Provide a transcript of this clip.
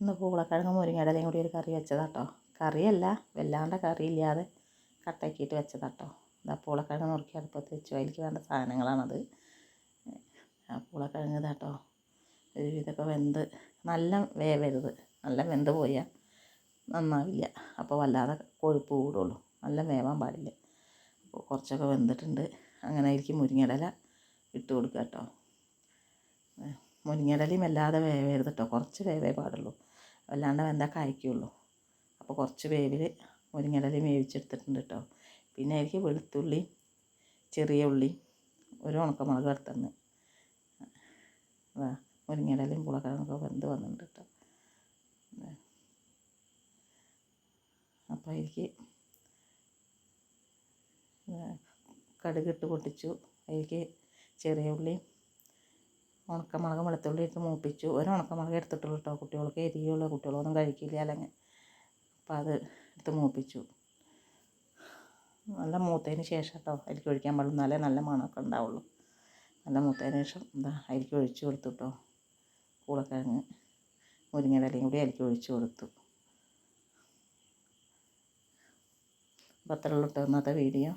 ഇന്ന് പൂളക്കിഴങ്ങ് മുരിങ്ങയിലയും കൂടി ഒരു കറി വെച്ചതാട്ടോ. കറിയല്ല, വല്ലാണ്ട് കറിയില്ലാതെ കട്ടാക്കിയിട്ട് വെച്ചതാട്ടോ. ഇതാ പൂളക്കിഴങ്ങ് നുറുക്കി അടുപ്പത്ത് വെച്ചു. അതിലേക്ക് വേണ്ട സാധനങ്ങളാണത്. പൂളക്കിഴങ്ങ് ഇതാട്ടോ, ഇതൊക്കെ വെന്ത് നല്ല വേവരുത്. നല്ല വെന്ത് പോയാൽ നന്നാവില്ല. അപ്പോൾ വല്ലാതെ കൊഴുപ്പ് കൂടുള്ളൂ. നല്ല വേവാൻ പാടില്ല. അപ്പോൾ കുറച്ചൊക്കെ വെന്തിട്ടുണ്ട്. അങ്ങനെ അതിലേക്ക് മുരിങ്ങയില ഇട്ട് കൊടുക്കുക കേട്ടോ. മുരിങ്ങയിലയും വല്ലാതെ വേവരുത് കേട്ടോ. കുറച്ച് വേവേ പാടുള്ളൂ. വല്ലാണ്ട് വെന്താൽ കഴിക്കുള്ളൂ. അപ്പോൾ കുറച്ച് വേവിൽ മുരിങ്ങയിലയും വേവിച്ചെടുത്തിട്ടുണ്ട് കേട്ടോ. പിന്നെ അതിലേക്ക് വെളുത്തുള്ളി, ചെറിയ ഉള്ളി, ഒരു ഉണക്കമുളക് എടുത്തുണ്ട്. മുരിങ്ങയിലയും പൂളക്കിഴങ്ങൊക്കെ വെന്ത് വന്നിട്ടുണ്ട് കേട്ടോ. അപ്പോൾ അതിലേക്ക് കടുകിട്ട് പൊട്ടിച്ചു. അതിലേക്ക് ചെറിയ ഉള്ളി, ഉണക്കമുളക്, വെളുത്തുള്ളി ഇട്ട് മൂപ്പിച്ചു. ഒരു ഉണക്കമുളക് എടുത്തിട്ടുള്ളൂ കേട്ടോ. കുട്ടികൾക്ക് എരിയുള്ളൂ, കുട്ടികളൊന്നും കഴിക്കില്ല അല്ലെങ്കിൽ. അപ്പോൾ അത് എടുത്ത് മൂപ്പിച്ചു. നല്ല മൂത്തതിന് ശേഷം കേട്ടോ അതിലേക്ക് ഒഴിക്കാൻ പാടുള്ളൂ. എന്നാലേ നല്ല മണമൊക്കെ ഉണ്ടാവുള്ളൂ. നല്ല മൂത്തതിന് ശേഷം എന്താ അതിലേക്ക് ഒഴിച്ച് കൊടുത്തു കേട്ടോ. പൂളക്കിഴങ്ങ് മുരിങ്ങയിലയും കൂടി അതിലേക്ക് ഒഴിച്ച് കൊടുത്തു. അപ്പോൾ അത്രയുള്ളൂ കേട്ടോ ഇന്നത്തെ വീഡിയോ.